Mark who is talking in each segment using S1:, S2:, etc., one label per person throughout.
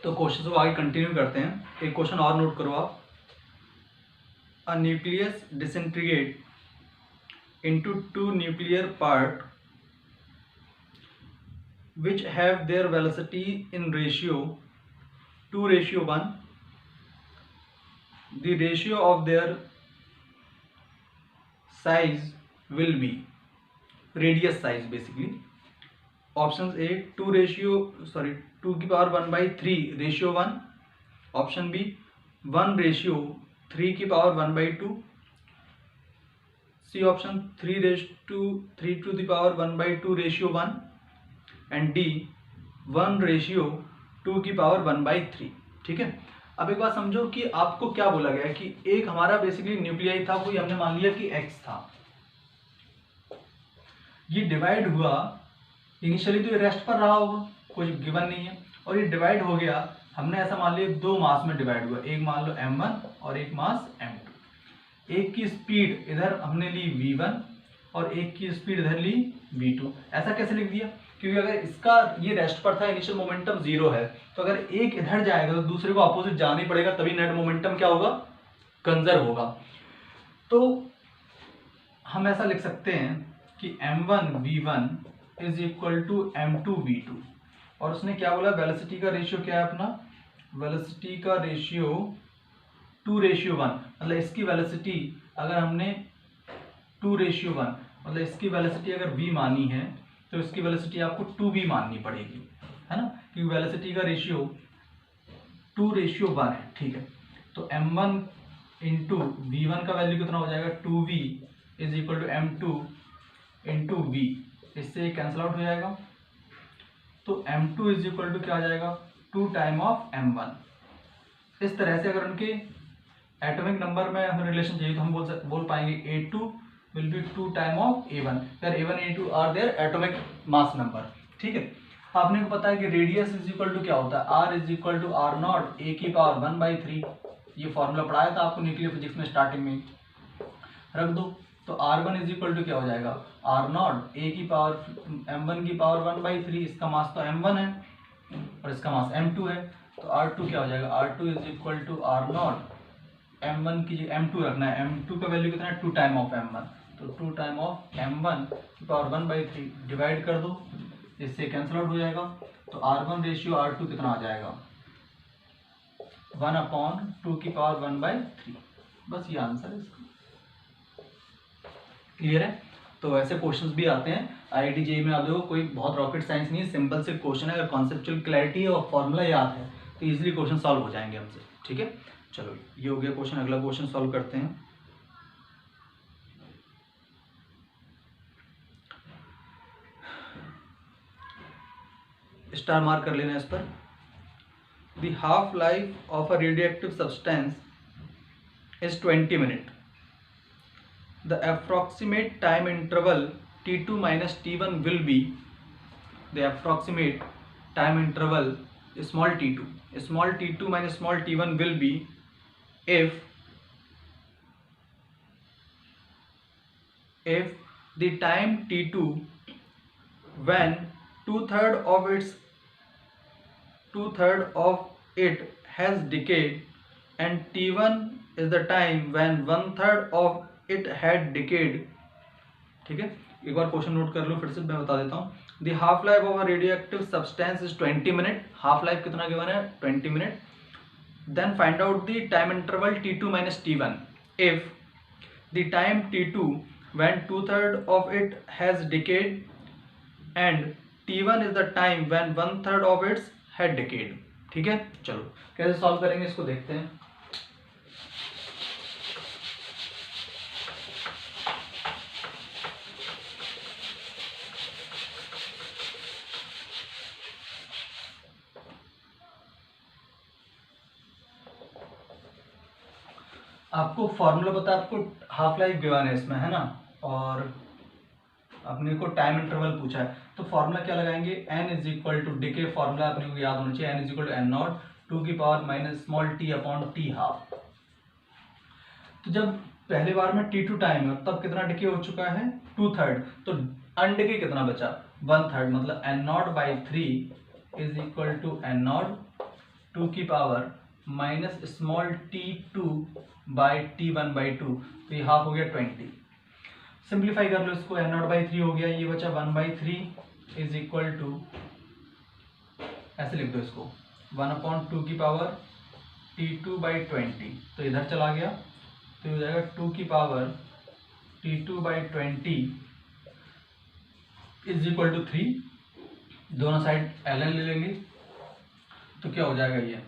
S1: तो क्वेश्चन को आगे कंटिन्यू करते हैं। एक क्वेश्चन और नोट करो आप। A nucleus disintegrate into two nuclear part which have their velocity in ratio 2:1. The ratio of their size will be radius size basically. Options A 2 की पावर 1/3:1. Option B 1:3 की power 1/2. C option 3 to the power 1/2:1. And D 1:2 की power 1/3। ठीक है। अब एक बात समझो कि आपको क्या बोला गया कि एक हमारा बेसिकली न्यूक्लियाई था, कोई हमने मान लिया कि एक्स था, ये डिवाइड हुआ। इनिशियली तो ये रेस्ट पर रहा होगा, कोई गिवन नहीं है, और ये डिवाइड हो गया। हमने ऐसा मान लिया दो मास में डिवाइड हुआ, एक मान लो m1 और एक मास m2। एक की स्पीड इधर हमने ली v1 और एक की स्पीड इधर ली v2। ऐसा कैसे लिख दिया? क्योंकि अगर इसका ये रेस्ट पर था, इनिशियल मोमेंटम 0 है, तो अगर एक इधर जाएगा तो दूसरे को अपोजिट जाना ही पड़ेगा, तभी नेट मोमेंटम क्या होगा? कंजर्व होगा। तो हम ऐसा लिख सकते हैं कि m1 v1 is equal to m2 v2। और उसने क्या बोला? वेलोसिटी का रेशियो क्या है अपना? वेलोसिटी का रेशियो 2:1। मतलब इसकी वेलोसिटी अगर हमने 2:1, मतलब इसकी वेलोसिटी अगर v मानी है तो इसकी वेलोसिटी आपको 2v माननी पड़ेगी, है ना, क्योंकि वेलोसिटी का रेशियो 2:1 है। ठीक है। तो m1 इंटू v1 का वैल्यू कितना हो जाएगा? 2v is equal to m2 into v। इससे कैंसिल आउट हो जाएगा। तो m2 इज इक्वल टू क्या आ जाएगा? 2 टाइम ऑफ m1। इस तरह से अगर उनके एटॉमिक नंबर में हमें रिलेशन चाहिए तो हम बोल पाएंगे A2 will be 2 time of A1, where A1 and A2 are their atomic mass number। ठीक है। आपने को पता है कि रेडियस इज इक्वल टू क्या होता है? R is equal to R naught A की पावर 1/3। ये फॉर्मूला पढ़ाया था आपको न्यूक्लियर फिजिक्स में स्टार्टिंग में, रख दो। तो R1 इज इक्वल टू क्या हो जाएगा? R नॉट A की पावर M1 की पावर 1/3। इसका मास तो M1 है और इसका मास M2 है, तो R2 क्या हो जाएगा? R2 is equal to R naught M1 की M2 रखना है। M2 का वैल्यू कितना है? 2 टाइम ऑफ M1, तो 2 टाइम ऑफ M1 की पावर 1/3 डिवाइड कर दो, इससे कैंसिल आउट हो जाएगा। तो R1 रेशियो R2 कितना आ जाएगा? 1/2 की पावर 1/3। बस ये आंसर है इसका। क्लियर है? तो ऐसे क्वेश्चंस भी आते हैं IIT JEE में। आप देखो कोई बहुत रॉकेट साइंस नहीं है, सिंपल से क्वेश्चन है। अगर कॉन्सेप्चुअल क्लैरिटी और फॉर्मूला याद है तो इजीली क्वेश्चन सॉल्व हो जाएंगे हमसे। ठीक है, चलो ये हो गया क्वेश्चन। अगला क्वेश्चन सॉल्व करते हैं। स्टार मार्क कर लेना इस पर। The half life of a radioactive substance is 20 minute. The approximate time interval T2 minus T1 will be, the approximate time interval small t2 minus small t1 will be if the time T2 when two-third of it has decayed and T1 is the time when 1/3 of it had decayed। ठीक है, एक बार question note कर लो, फिर से मैं बता देता हूँ। The half life of a radioactive substance is 20 minute. Half life कितना गिवन है? 20 minute. Then find out the time interval T2 minus T1 if the time T2 when 2/3 of it has decayed and T1 is the time when 1/3 of it had decayed। ठीक है, चलो कैसे solve करेंगे इसको देखते हैं। आपको फॉर्मूला पता है, आपको हाफ लाइफ गिवन है इसमें, है ना, और अपने को टाइम इंटरवल पूछा है, तो फॉर्मूला क्या लगाएंगे? n is equal to decay formula अपने को याद होना चाहिए। n is equal to n naught 2 की power minus small t upon t half. तो जब पहले बार में T2 टाइम है तब कितना डिके हो चुका है? 2/3। तो अनडिके कितना बचा? 1/3। मतलब n0/3 is equal to n0 2 की power minus small t2 by t1/2, तो ये हाफ हो गया 20। सिंप्लीफाई कर लो इसको, n0/3 हो गया, ये बचा 1/3 इज इक्वल टू, ऐसे लिख दो इसको 1/2 की पावर t2/20, तो इधर चला गया तो हो जाएगा 2 की power t2/20 is equal to 3। दोनों साइड ln ले लेंगे तो क्या हो जाएगा, ये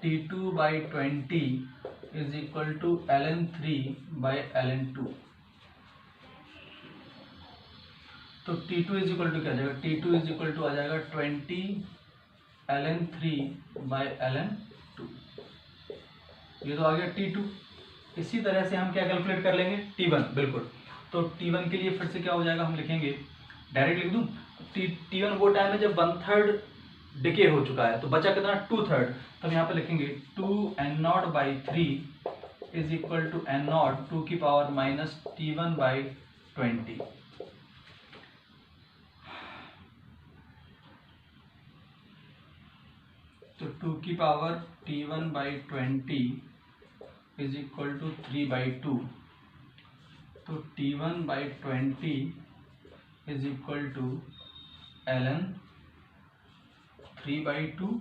S1: t2/20 is equal to ln3/ln2। तो t2 इज इक्वल टू क्या आ जाएगा, t2 इज इक्वल टू आ जाएगा 20 ln3/ln2। ये तो आ गया t2। इसी तरह से हम क्या कैलकुलेट कर लेंगे, t1, बिल्कुल। तो t1 के लिए फिर से क्या हो जाएगा, हम लिखेंगे, डायरेक्ट लिख दूं, t1 वो टाइम है जब 1/3 डिके हो चुका है, तो बचा कितना 2/3, तो हम यहाँ पे लिखेंगे 2n0/3 is equal to n0 2 की पावर माइनस t1/20। तो 2 की power t1/20 is equal to 3/2, तो t1/20 is equal to ln 3/2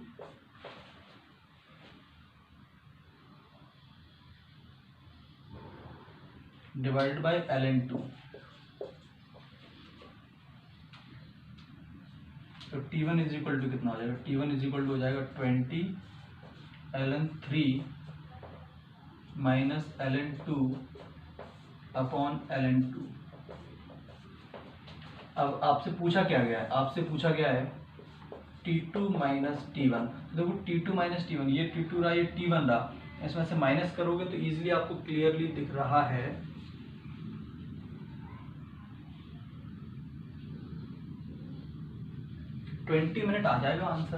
S1: divide by ln2। तो t1 इज इक्वल टू कितना हो जाएगा, t1 इज इक्वल टू हो जाएगा 20 ln3 minus ln2 upon ln2। अब आपसे पूछा क्या गया है, आपसे पूछा गया है t2 माइनस t1। देखो t2 माइनस t1, ये t2 रहा, ये t1 रहा, इसमें से माइनस करोगे तो इजीली आपको क्लियरली दिख रहा है 20 मिनट आ जाएगा आंसर।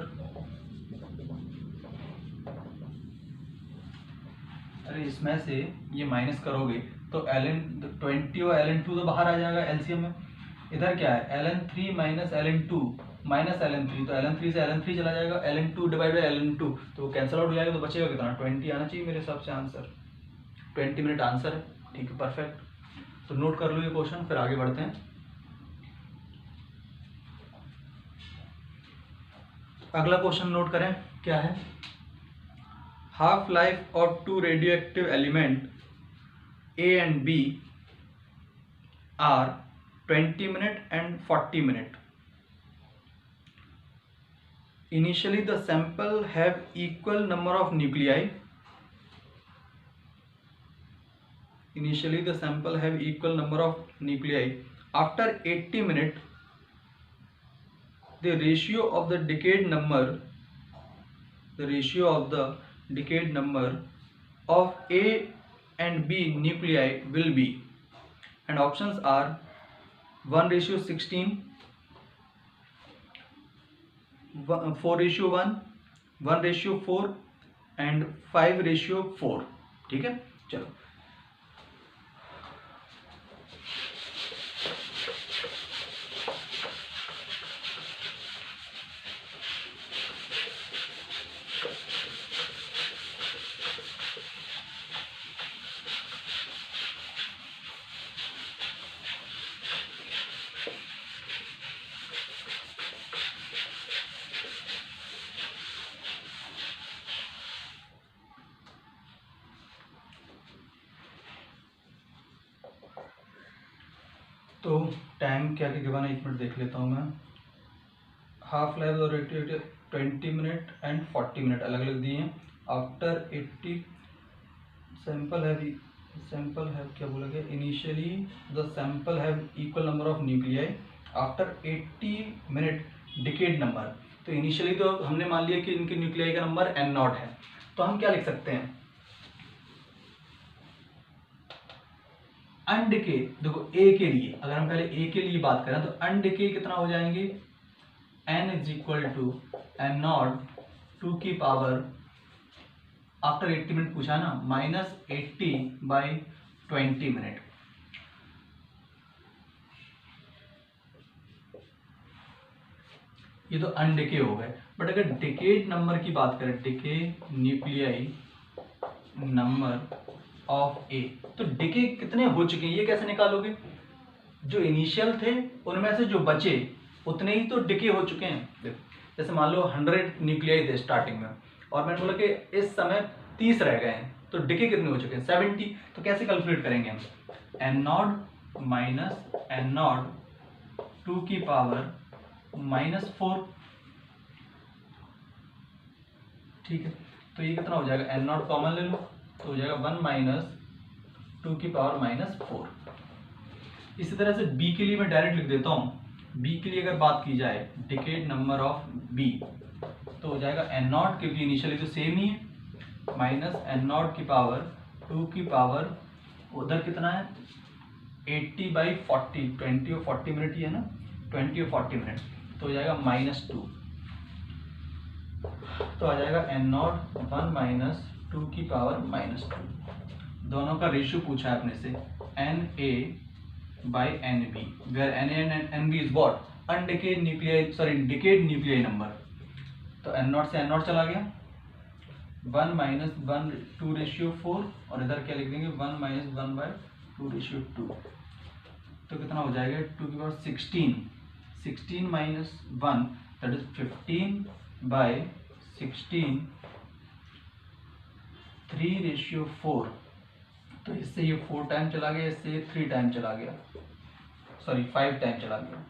S1: अरे इसमें से ये माइनस करोगे तो ln20 और ln2 तो बाहर आ जाएगा एलसीएम में। इधर क्या है, ln3 minus ln2 minus ln3, तो ln3 से ln3 चला जाएगा, ln2 डिवाइड बाई ln2, तो कैंसिल आउट हो जाएगा, तो बचेगा कितना 20 आना चाहिए मेरे हिसाब से आंसर। 20 मिनट आंसर है, ठीक है, परफेक्ट। तो नोट कर लो ये क्वेश्चन, फिर आगे बढ़ते हैं। अगला क्वेश्चन नोट करें, क्या है, half life of two radio active element A and B are 20 minute and 40 minute. Initially the sample have equal number of nuclei. Initially the sample have equal number of nuclei. After 80 minute, the ratio of the decade number of A and B nuclei will be, and options are 1:16, 4:1, 1:4 and 5:4। ठीक है, चलो तो time क्या क्या given है, 1 minute देख लेता हूँ मैं। हाफ लाइफ और 20 मिनट एंड 40 मिनट अलग अलग दिए हैं। आफ्टर 80 सैंपल हैव क्या बोला गया, initially the sample have equal number of nuclei, after 80 minute decade number. तो इनिशियली तो हमने मान लिया कि इनके न्यूक्लियाई का नंबर n0 है, तो हम क्या लिख सकते हैं, अनडिके, देखो ए के लिए अगर हम पहले ए के लिए बात करें तो अनडिके कितना हो जाएंगे, n is equal to n0 2 की पावर आफ्टर 80 मिनट पूछा ना, -80/20 मिनट। ये तो अनडिके हो गए। बट अगर डिकेड नंबर की बात करें, डिके न्यूक्लियाई नंबर ऑफ ए, तो डिके कितने हो चुके हैं ये कैसे निकालोगे? जो इनिशियल थे उनमें से जो बचे उतने ही तो डिके हो चुके हैं। देखो जैसे मान लो 100 न्यूक्लियाई थे स्टार्टिंग में, और मैंने बोला कि इस समय 30 रह गए हैं, तो डिके कितने हो चुके हैं? 70। तो कैसे कैलकुलेट करेंगे हम? N naught minus N naught 2 की पावर -4, ठीक है। तो ये कितना हो जाएगा? एन नॉट कॉमन ले लो तो हो जाएगा 1 माइनस 2 की पावर -4। इसी तरह से बी के लिए मैं डायरेक्ट लिख देता हूँ। बी के लिए अगर बात की जाए, डिकेड नंबर ऑफ बी, तो हो जाएगा एन नॉट, क्योंकि इनिशियली तो सेम ही है, माइनस एन नॉट की पावर 2 की पावर, उधर कितना है 80/40, 20 और 40 मिनट ही है ना, 20 और 40 मिनट, तो हो जाएगा -2। तो आ जाएगा एन नॉट 1 माइनस 2 की पावर -2। दोनों का रेशियो पूछा है अपने से, N A by NB, where Na and NB is what? Undecayed nuclei, sorry, decayed nuclei number। तो N नॉट से N नॉट चला गया, 1 माइनस 1 2/4, और इधर क्या लिख देंगे 1 माइनस 1/2/2। तो कितना हो जाएगा 2 की पावर 16, 16 माइनस 1 दैट इज 15/16, 3/4। तो इससे ये 4 टाइम चला गया, इससे ये 3 टाइम चला गया, सॉरी 5 टाइम चला गया।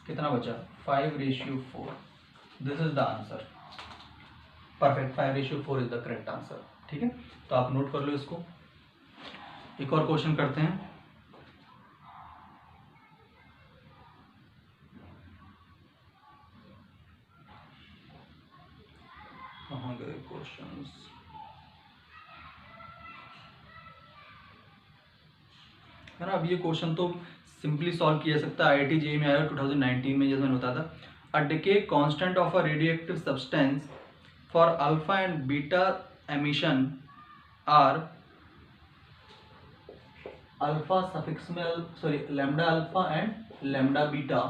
S1: कितना बचा? 5/4। This is the answer. Perfect, 5/4 is the correct answer. ठीक है, तो आप नोट कर लो इसको। एक और क्वेश्चन करते हैं। कहाँ गए क्वेश्चंस? है ना, अब ये क्वेश्चन तो सिंपली सॉल्व किया जा सकता है। IIT JEE में आया 2019 में, जैसे मैंने बताया था, a decay constant of a radioactive substance for alpha and beta emission are alpha suffix में sorry lambda alpha and lambda beta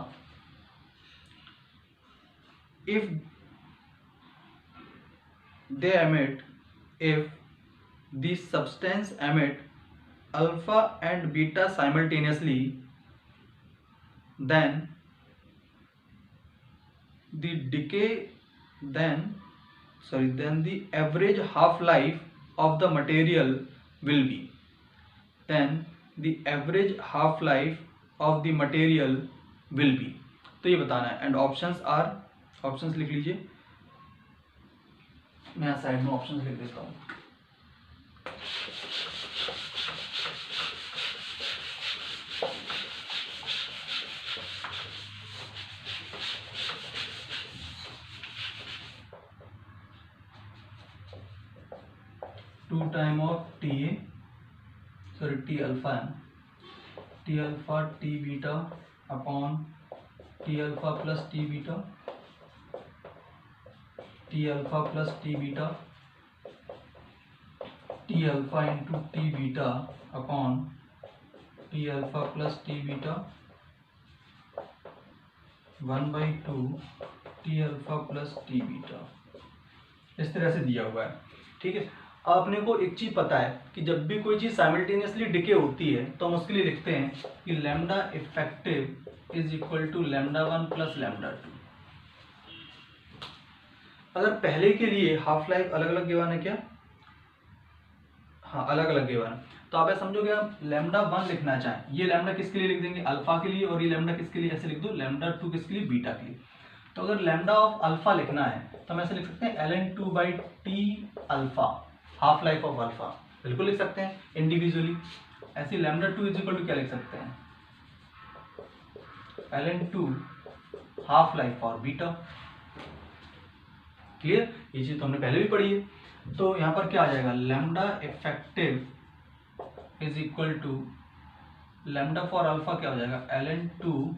S1: if they emit, if the substance emit alpha and beta simultaneously, then the decay then the average half life of the material will be, then the average half life of the material will be। तो ये बताना है। And options are, options लिख लीजिए, मैं यहाँ side में options लिख देता हूँ। Two time of T A, sorry T alpha है, T alpha T beta upon T alpha plus T beta, T alpha plus T beta, T alpha into T beta upon T alpha plus T beta 1/2 T alpha plus T beta, इस तरह से दिया हुआ है। ठीक है, आपने को एक चीज पता है कि जब भी कोई चीज साइमल्टेनियसली डिके होती है तो हम उसके लिए लिखते हैं कि lambda effective is equal to λ1 plus λ2। अगर पहले के लिए हाफ लाइफ अलग अलग गिवन है क्या? हाँ अलग अलग गिवन है, तो आप ऐसा समझोगे आप λ1 लिखना चाहें, ये लैम्डा किसके लिए लिख देंगे? अल्फा के लिए, और ये लैम्डा किसके लिए? ऐसे लिख दो λ2 किसके लिए? बीटा के लिए। तो अगर लैम्डा ऑफ अल्फा लिखना है तो हम ऐसे लिख सकते हैं ln2/t alpha, half life of alpha, बिल्कुल लिख सकते हैं इंडिविजुअली। ऐसे λ2 इज इक्वल टू क्या लिख सकते हैं? ln2 half life for beta. Clear, ये चीज तो हमने पहले भी पढ़ी है। तो यहां पर क्या आ जाएगा? Lambda effective is equal to lambda for alpha क्या हो जाएगा? ln2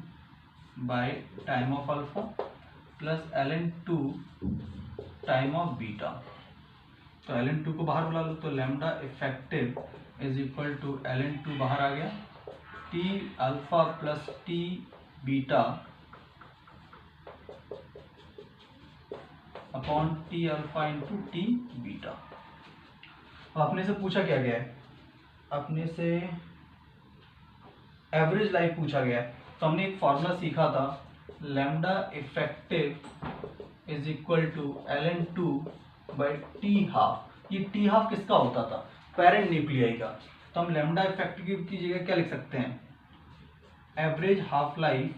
S1: by time of alpha plus ln2 time of beta. तो ln2 को बाहर बुला लो, तो lambda effective is equal to ln2 बाहर आ गया, T alpha plus T beta upon T alpha into T beta. अपने से पूछा क्या गया है, अपने से एवरेज लाइफ पूछा गया है। तो हमने एक फॉर्मूला सीखा था, lambda effective is equal to ln2 by T half. ये टी हाफ किसका होता था, पेरेंट न्यूक्लियाई का। तो हम लैम्डा इफेक्टिव की जगह क्या लिख सकते हैं, average half life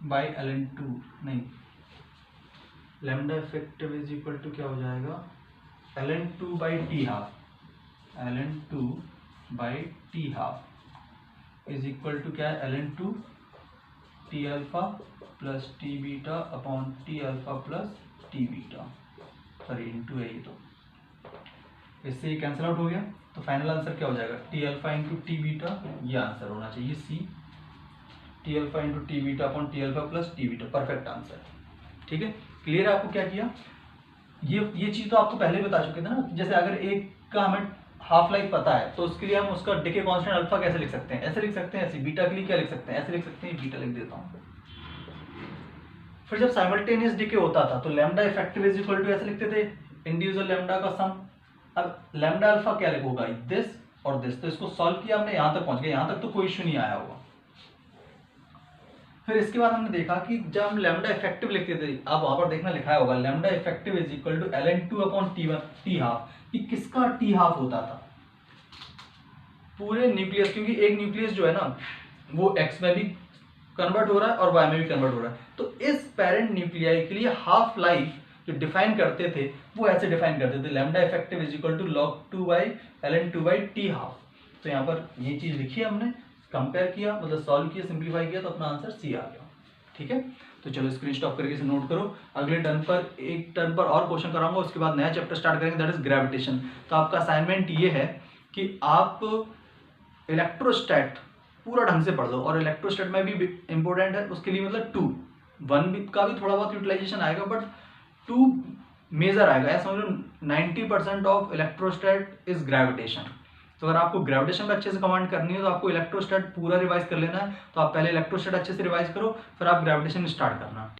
S1: by ln2, नहीं, lambda effective is equal to क्या हो जाएगा, ln2 by T half, ln2 by T half is equal to क्या है, ln2 T alpha plus T beta upon T alpha plus T beta, sorry into है ये, तो इससे ये कैंसिल आउट हो गया। तो फाइनल आंसर क्या हो जाएगा, T alpha into T beta, ये आंसर होना चाहिए C, T alpha into T beta upon T alpha plus T beta, perfect answer. ठीक है, क्लियर है आपको क्या किया, ये चीज़ तो आपको पहले बता चुके थे ना। जैसे अगर एक का हमें हाफ लाइफ पता है तो उसके लिए हम उसका डिके कांस्टेंट अल्फा कैसे लिख सकते हैं, ऐसे लिख सकते हैं, ऐसे बीटा के लिए क्या लिख सकते हैं, ऐसे लिख सकते हैं, बीटा लिख देता हूँ। फिर जब साइमल्टेनियस डिके होता था तो lambda effective is equal to ऐसे लिखते थे, इंडिविजुअल लैम्डा का सम। अब लैम्डा अल्फा क्या लिखोगा, दिस और दिस, तो इसको सॉल्व किया हमने, यहां तक पहुंच गए, यहां तक तो कोई इश्यू नहीं आया होगा। फिर इसके बाद हमने देखा कि जब हम लैम्डा इफेक्टिव लिखते थे, आप वहां पर देखना लिखा होगा lambda effective is equal to ln2 upon T half. कि किसका टी हाफ होता था, पूरे न्यूक्लियस, क्योंकि एक न्यूक्लियस जो है ना वो एक्स में भी कन्वर्ट हो रहा है और वाई में भी कन्वर्ट हो रहा है। तो इस पेरेंट न्यूक्लियाई के लिए हाफ लाइफ जो डिफाइन करते थे वो ऐसे डिफाइन करते थे, lambda effective is equal to log2 by ln2 by T half. तो यहाँ पर ये चीज लिखी है हमने, कंपेयर किया, मतलब सॉल्व किया, सिंप्लीफाई किया, तो अपना आंसर सी आ गया। ठीक है, तो चलो स्क्रीन स्टॉप करके इसे नोट करो। अगले टर्न पर एक टर्न पर और क्वेश्चन कराऊंगा, उसके बाद नया चैप्टर स्टार्ट करेंगे, दैट इज ग्रेविटेशन। तो आपका असाइनमेंट ये है कि आप इलेक्ट्रोस्टैट पूरा ढंग से पढ़ लो, और इलेक्ट्रोस्टैट में भी इंपॉर्टेंट है उसके लिए, मतलब 2 1 का भी थोड़ा बहुत यूटिलाइजेशन आएगा, बट 2 मेजर आएगा। ऐसा समझ लो 90% ऑफ इलेक्ट्रोस्टैट इज ग्रेविटेशन। तो अगर आपको ग्रेविटेशन में अच्छे से कमांड करनी है तो आपको इलेक्ट्रोस्टैट पूरा रिवाइज कर लेना है। तो आप पहले इलेक्ट्रोस्टैट अच्छे से रिवाइज करो, फिर आप ग्रेविटेशन स्टार्ट करना।